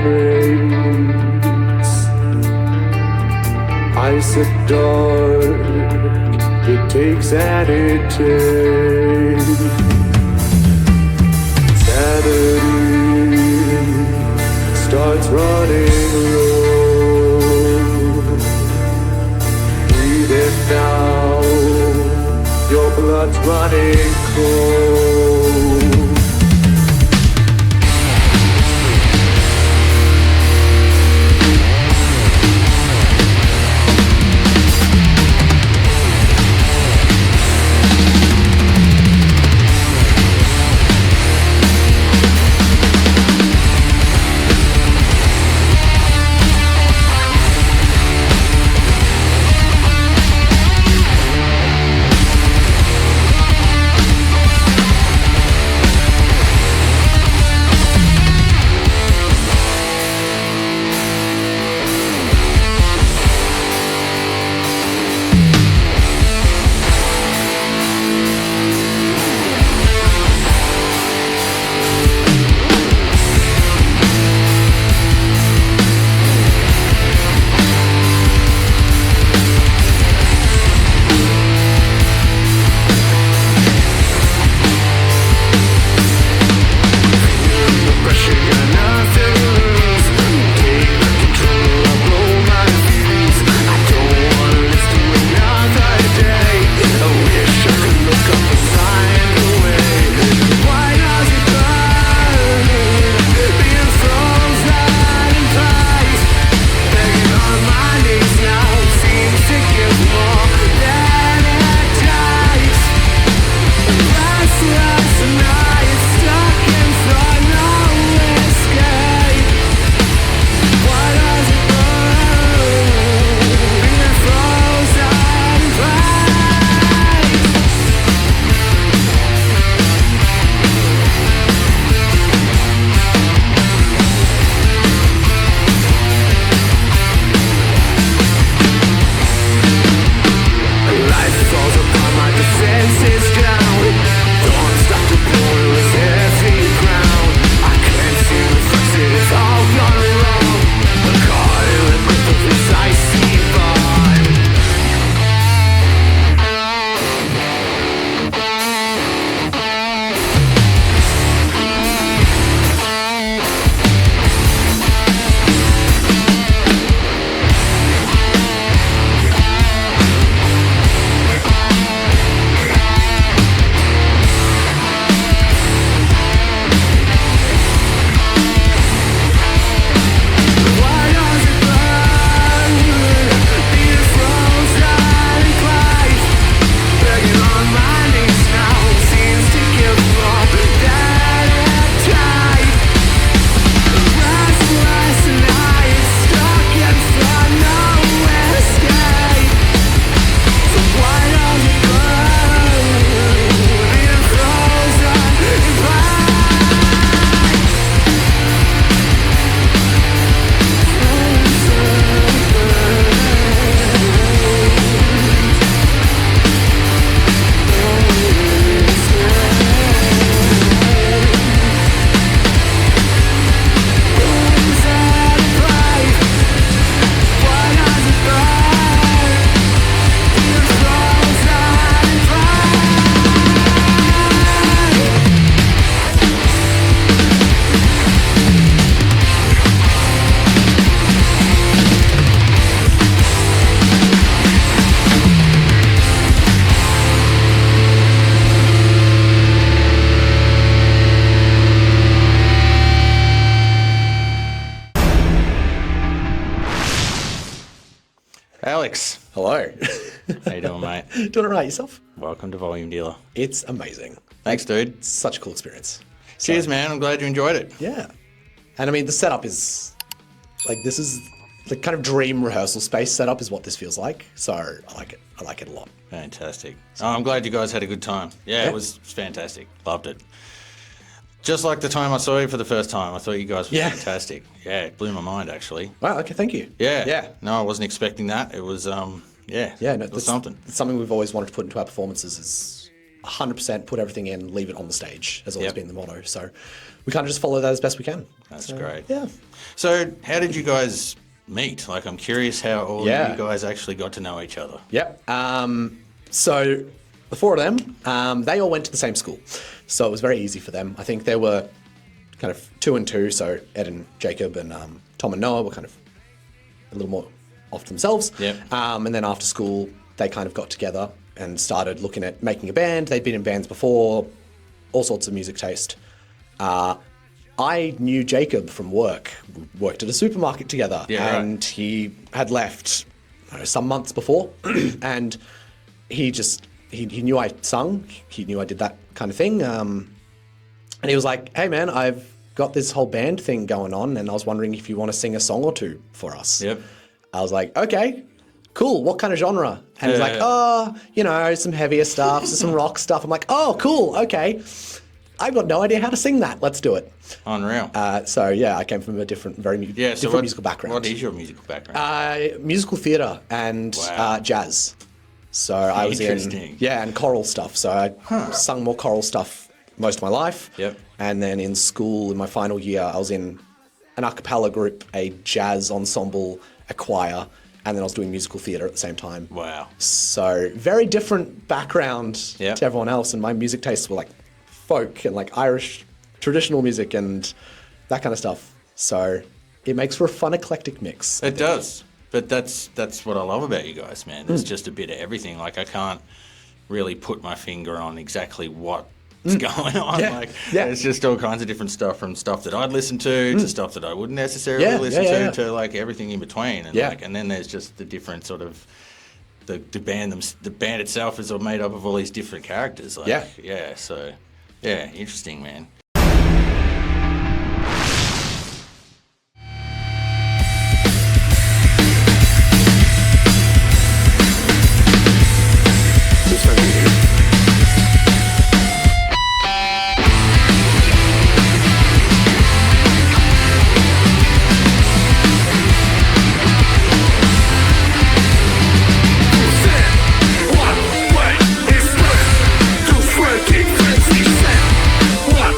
praise. Ice at dark, it takes and it takes. Sanity starts running low. Breathe in now, your blood's running cold. Alex. Hello. How you doing, mate? Doing all right yourself? Welcome to Volume Dealer. It's amazing. Thanks, dude. It's such a cool experience. Cheers, man. I'm glad you enjoyed it. Yeah. And I mean, the setup is, like, this is the kind of dream rehearsal space setup is what this feels like. So I like it. I like it a lot. Fantastic. Oh, I'm glad you guys had a good time. Yeah, it was fantastic. Loved it. Just like the time I saw you for the first time, I thought you guys were fantastic. Yeah, it blew my mind, actually. Wow, okay, thank you. Yeah. Yeah. No, I wasn't expecting that. It was, no, it was something. It's something we've always wanted to put into our performances is 100% put everything in, leave it on the stage has always Yep. been the motto. So we kind of just follow that as best we can. That's So, great. Yeah. So how did you guys meet? Like, I'm curious how all Yeah. of you guys actually got to know each other. Yep. So the four of them, they all went to the same school. So it was very easy for them. I think they were kind of 2 and 2. So Ed and Jacob and Tom and Noah were kind of a little more off to themselves. Yep. And then after school, they kind of got together and started looking at making a band. They'd been in bands before, all sorts of music taste. I knew Jacob from work. We worked at a supermarket together, Yeah, right. and he had left some months before, and he knew I sung. He knew I did that kind of thing, and he was like, "Hey man, I've got this whole band thing going on, and I was wondering if you want to sing a song or two for us." Yep. I was like, "Okay, cool. What kind of genre?" And he's like, "Oh, some heavier stuff, some rock stuff." I'm like, "Oh, cool. Okay. I've got no idea how to sing that. Let's do it." Unreal. So yeah, I came from a different musical background. What is your musical background? Musical theatre and Wow. Jazz. So I was Interesting. and choral stuff. So I sung more choral stuff most of my life. Yep. And then in school, in my final year, I was in an a cappella group, a jazz ensemble, a choir, and then I was doing musical theatre at the same time. Wow. So very different background Yep. to everyone else, and my music tastes were like folk and like Irish traditional music and that kind of stuff. So it makes for a fun eclectic mix. It does. But that's what I love about you guys, man. Hmm. There's just a bit of everything. Like, I can't really put my finger on exactly what's going on. Yeah, Like, yeah. it's just all kinds of different stuff, from stuff that I'd listen to stuff that I wouldn't necessarily Yeah, listen yeah. to like everything in between. And Yeah. and then there's just the different sort of the band itself is all made up of all these different characters. Like, Yeah. So yeah, interesting, man. What is this? Du Freaking 50 Cent. What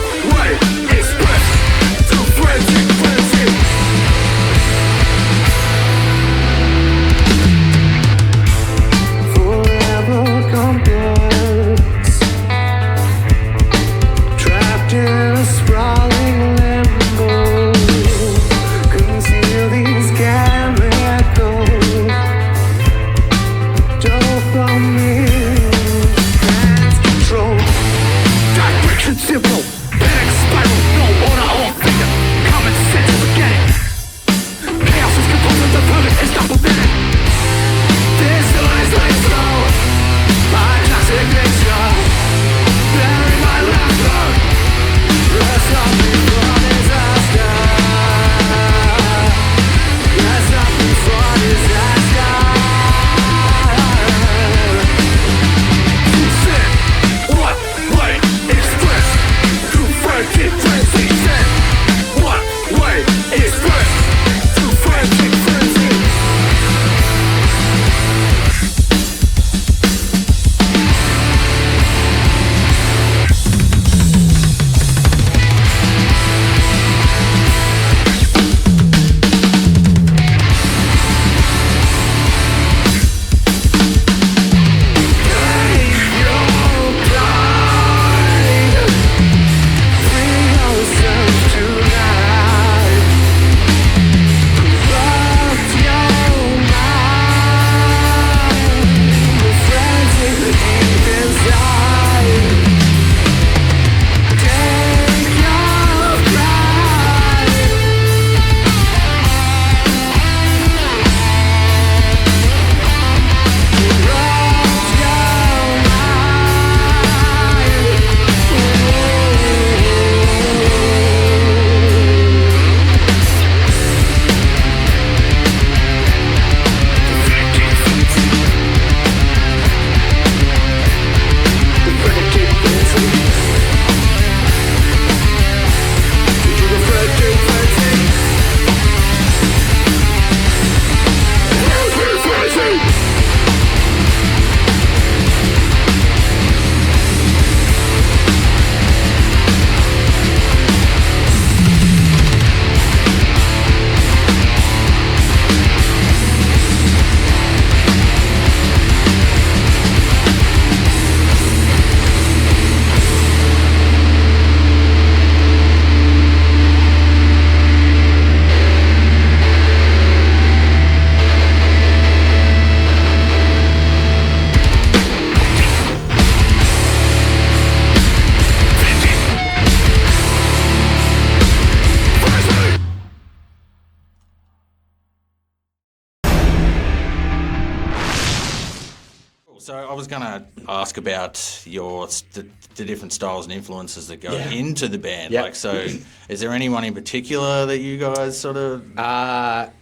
So I was going to ask about the different styles and influences that go into the band. Yeah. Like, so is there anyone in particular that you guys sort of...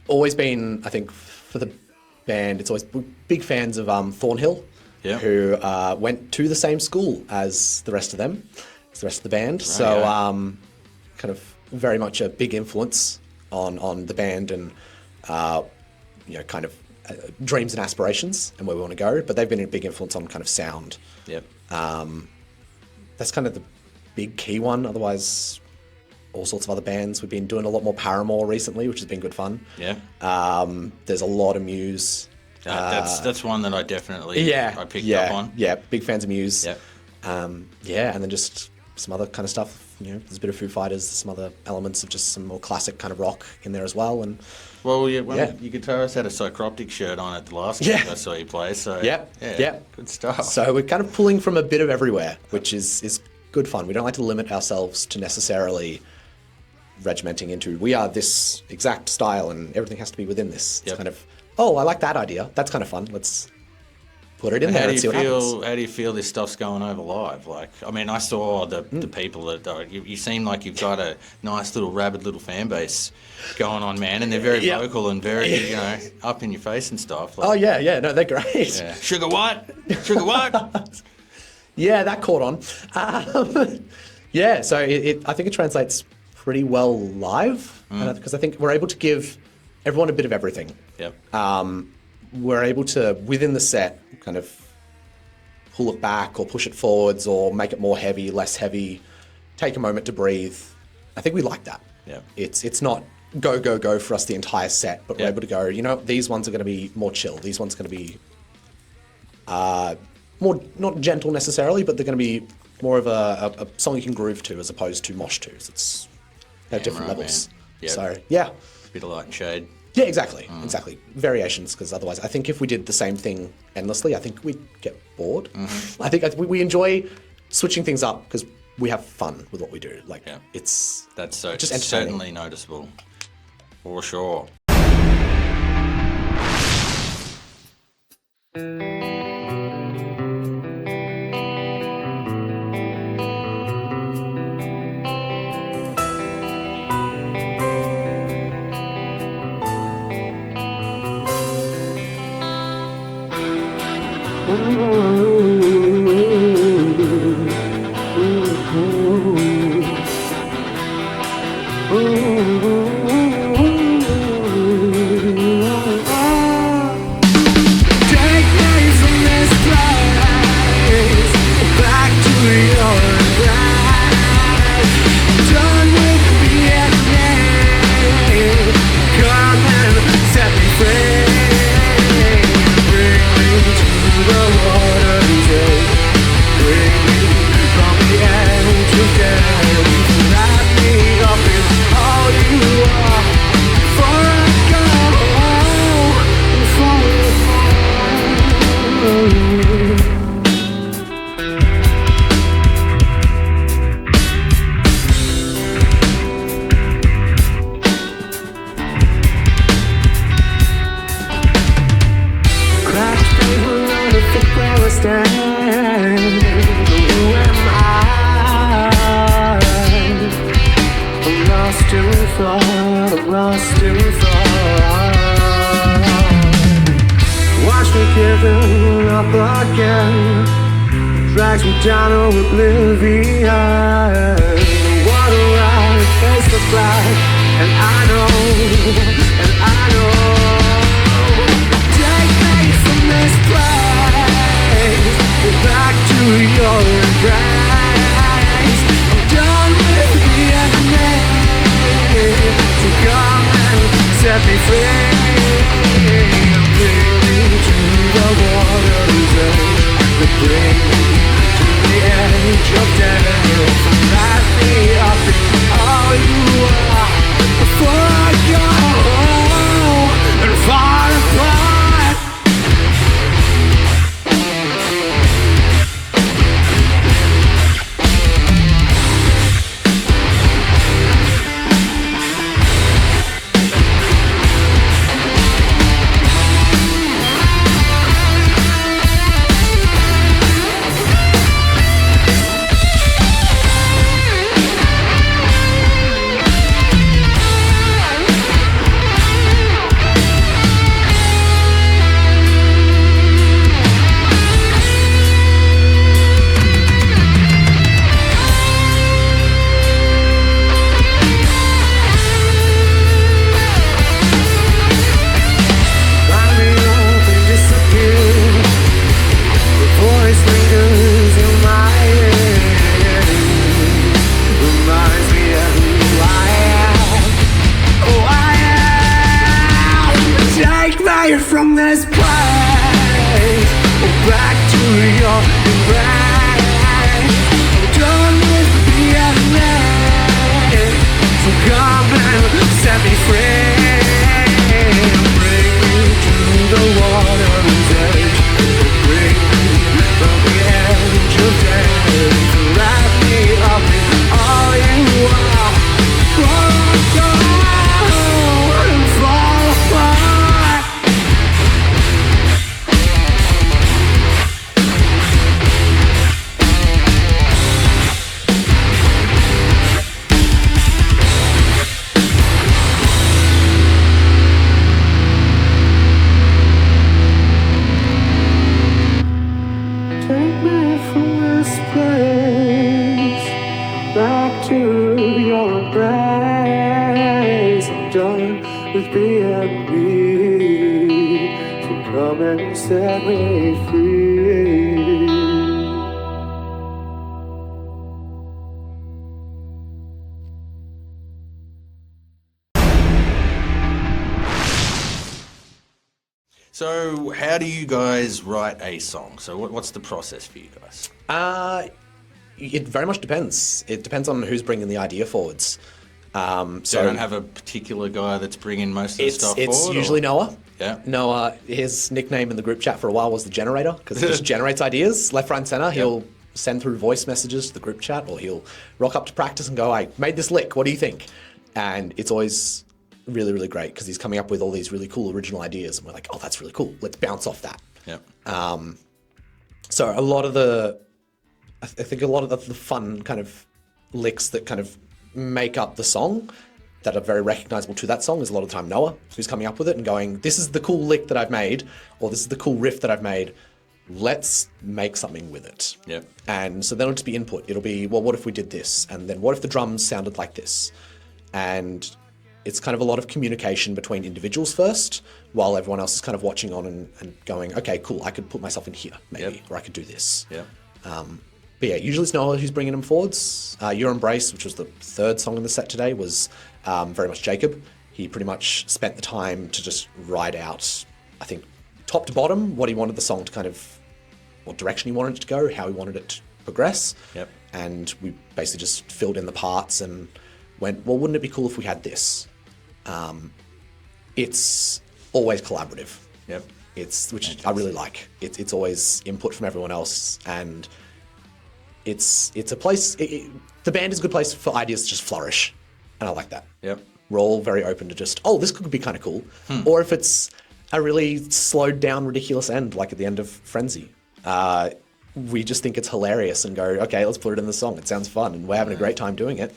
Always been, I think, for the band, it's always big fans of Thornhill, who went to the same school as the rest of them, as the rest of the band. Right, so kind of very much a big influence on the band and, kind of dreams and aspirations and where we want to go. But they've been a big influence on kind of sound. Yep. That's kind of the big key one. Otherwise, all sorts of other bands. We've been doing a lot more Paramore recently, which has been good fun. Yeah. There's a lot of Muse. That's one that I definitely I picked up on. Yeah, big fans of Muse. Yeah. And then just some other kind of stuff. There's a bit of Foo Fighters, some other elements of just some more classic kind of rock in there as well. And well, your guitarist had a Psychroptic shirt on at the last gig I saw you play. So good stuff. So we're kind of pulling from a bit of everywhere, which is good fun. We don't like to limit ourselves to necessarily regimenting into we are this exact style and everything has to be within this. It's kind of, I like that idea. That's kind of fun. Let's put it in there and see what happens. How do you feel this stuff's going over live? Like, I mean, I saw the people that you seem like you've got a nice little rabid little fan base going on, man, and they're very vocal and very up in your face and stuff. Like, no, they're great. Yeah. Sugar what? Yeah, that caught on. So I think it translates pretty well live because I think we're able to give everyone a bit of everything. Yep. We're able to, within the set, kind of pull it back or push it forwards or make it more heavy, less heavy, take a moment to breathe. I think we like that. Yeah. It's not go for us the entire set, but we're able to go, these ones are going to be more chill. These ones are going to be more, not gentle necessarily, but they're going to be more of a song you can groove to as opposed to mosh twos. They're different levels. Yep. So, yeah. Bit of light and shade. Yeah, exactly. Variations, because otherwise, I think if we did the same thing endlessly, I think we'd get bored. I think we enjoy switching things up because we have fun with what we do. Like, that's just certainly noticeable, for sure. Drags me down to oblivion. What a ride, face the black, and I know. Take me from this place, back to your embrace. I'm done with the enemy, so come and set me free. Bring me to the water's edge, bring me to the edge of death. Light me up in all you are before I go and embrace. Done with being late, so come and set me free. Bring me to the water's edge. Bring me from the edge of death. Wrap me up in all you are. Fall and fall apart. Take me from this place back to your embrace. I'm done with being me, so come and set me free. So, how do you guys write a song? So, what's the process for you guys? It very much depends. It depends on who's bringing the idea forwards. So, you don't have a particular guy that's bringing most of the stuff forward? It's usually Noah. Yeah. Noah, his nickname in the group chat for a while was the Generator, because he just generates ideas left, right, and center. He'll send through voice messages to the group chat, or he'll rock up to practice and go, I made this lick, what do you think? And it's always really, really great, because he's coming up with all these really cool original ideas, and we're like, oh, that's really cool. Let's bounce off that. Yeah. So I think a lot of the fun kind of licks that kind of make up the song that are very recognizable to that song is a lot of the time Noah, who's coming up with it and going, this is the cool lick that I've made, or this is the cool riff that I've made. Let's make something with it. Yep. And so then it'll just be input. It'll be, well, what if we did this? And then what if the drums sounded like this? And it's kind of a lot of communication between individuals first, while everyone else is kind of watching on and going, okay, cool, I could put myself in here, maybe, or I could do this. Yeah. But yeah, usually it's Noah who's bringing them forwards. Your Embrace, which was the third song in the set today, was very much Jacob. He pretty much spent the time to just write out, I think, top to bottom, what he wanted the song to kind of, what direction he wanted it to go, how he wanted it to progress. Yep. And we basically just filled in the parts and went, well, wouldn't it be cool if we had this? It's always collaborative. Yep. Which I really like. It's always input from everyone else, and it's a place. The band is a good place for ideas to just flourish, and I like that. Yep. We're all very open to just, oh, this could be kind of cool, or if it's a really slowed down, ridiculous end, like at the end of Frenzy, we just think it's hilarious and go, okay, let's put it in the song. It sounds fun, and we're having a great time doing it.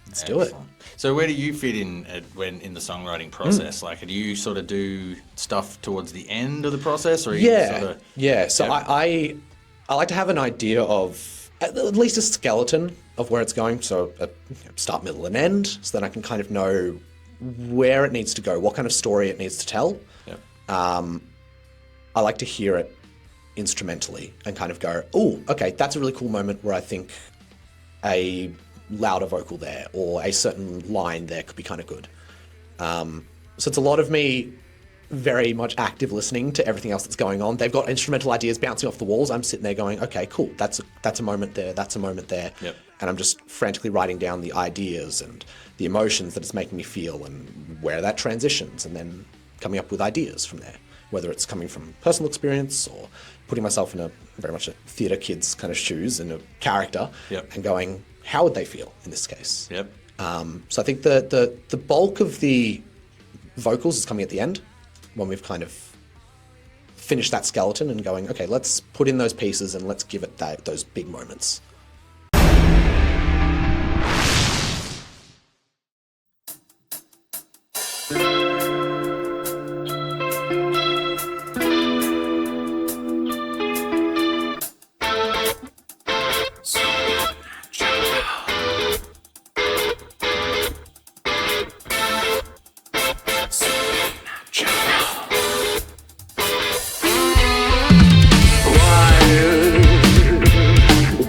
Let's do it. So where do you fit in when in the songwriting process? Like, do you sort of do stuff towards the end of the process, or you sort of... Yeah. So I like to have an idea of at least a skeleton of where it's going. So start, middle, and end, so that I can kind of know where it needs to go, what kind of story it needs to tell. Yep. I like to hear it instrumentally and kind of go, oh, okay, that's a really cool moment where I think a louder vocal there or a certain line there could be kind of good. So it's a lot of me very much active listening to everything else that's going on. They've got instrumental ideas bouncing off the walls. I'm sitting there going, okay, cool, that's a moment there, that's a moment there. Yep. And I'm just frantically writing down the ideas and the emotions that it's making me feel and where that transitions, and then coming up with ideas from there, whether it's coming from personal experience or putting myself in a very much a theatre kid's kind of shoes and a character. Yep. And going, how would they feel in this case? Yep. So I think the bulk of the vocals is coming at the end, when we've kind of finished that skeleton and going, okay, let's put in those pieces and let's give it those big moments.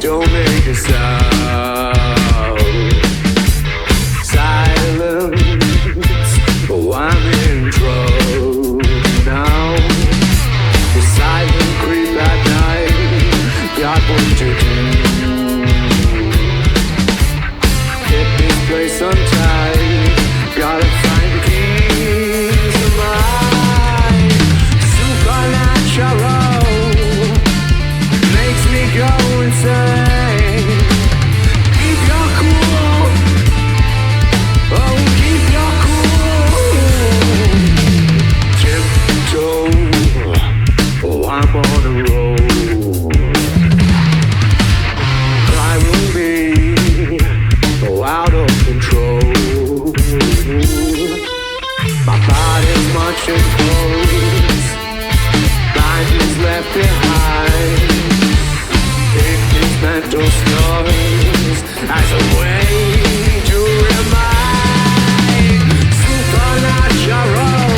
Don't make behind. Keep these mental stories as a way to remind. Supernatural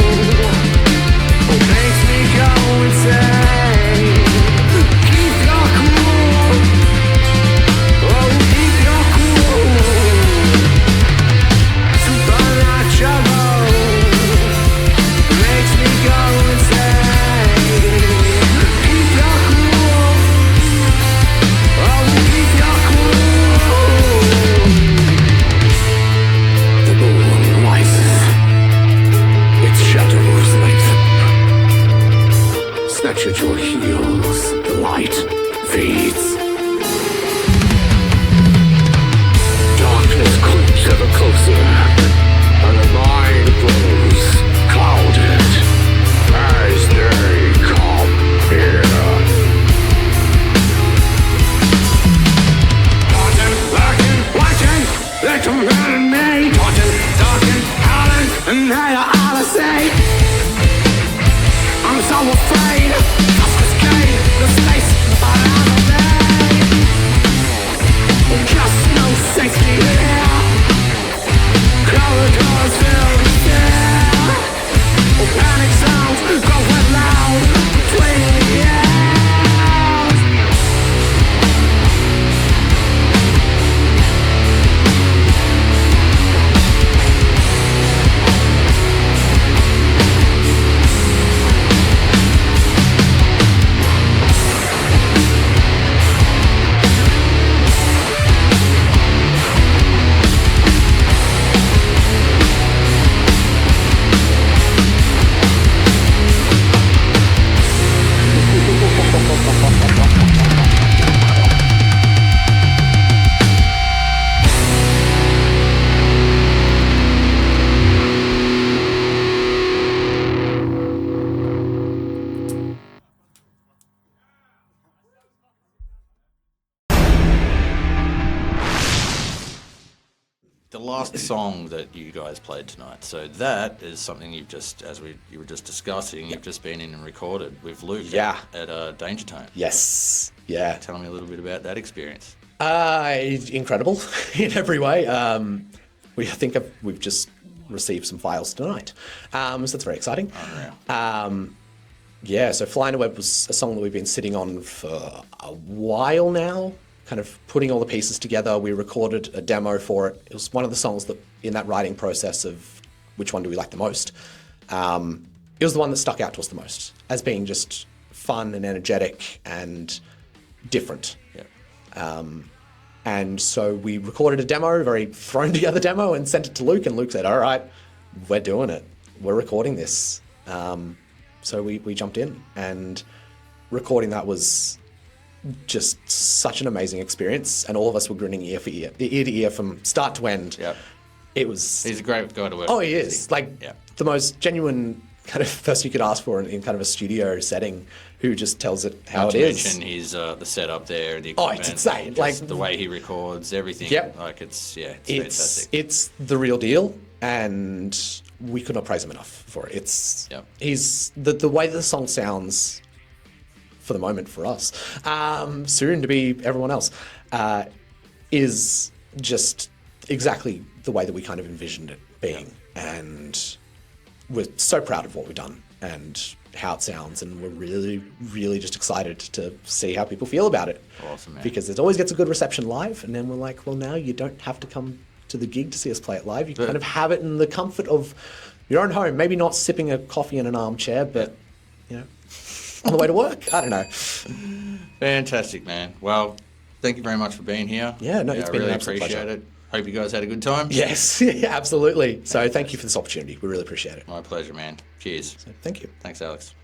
makes me go insane. Keep your cool. Oh, keep your cool. Supernatural makes me go insane. Keep your cool. Oh, keep your cool. The moon rises. Its shadows lengthen. Snatch at your heels. The light fades. Darkness creeps ever closer, and the mind grows clouded as they come here. Taunting, lurking, watching, they come running me. Taunting, talking, howling, and now you're all the same. I'm so afraid of this game, the space around me. Just no safety here. Corridors filled with fear. Panic sounds growing loud between the ears. The last song that you guys played tonight, so that is something you've just, you were just discussing, you've just been in and recorded with Luke Yeah. at Dangertone. Yes. Yeah. Tell me a little bit about that experience. Incredible in every way. We've just received some files tonight, so that's very exciting. Yeah, so Fly in the Web was a song that we've been sitting on for a while now, kind of putting all the pieces together. We recorded a demo for it. It was one of the songs that, in that writing process of which one do we like the most, it was the one that stuck out to us the most as being just fun and energetic and different. Yeah. And so we recorded a demo, very thrown together demo, and sent it to Luke, and Luke said, all right, we're doing it. We're recording this. So we jumped in, and recording that was just such an amazing experience, and all of us were grinning ear to ear from start to end. Yep. It was... He's a great guy to work with. Oh, he is. Like, Yeah. the most genuine kind of person you could ask for in kind of a studio setting, who just tells it how Not it to is. mention his the setup there, the Oh, equipment, it's insane. just Like, the way he records everything. Yep. Like it's fantastic. It's the real deal, and we could not praise him enough for it. It's Yep. he's the way the song sounds for the moment for us, soon to be everyone else, is just exactly the way that we kind of envisioned it being, and we're so proud of what we've done and how it sounds, and we're really, really just excited to see how people feel about it. Awesome, man. Because it always gets a good reception live, and then we're like, well, now you don't have to come to the gig to see us play it live. You can kind of have it in the comfort of your own home. Maybe not sipping a coffee in an armchair, but, you know, on the way to work. I don't know. Fantastic, man. Well, thank you very much for being here. Yeah, no, it's I been really an absolute appreciate pleasure. it. Hope you guys had a good time. Yes, yeah, absolutely. So thank you for this opportunity. We really appreciate it. My pleasure, man. Cheers. So thank you. Thanks, Alex.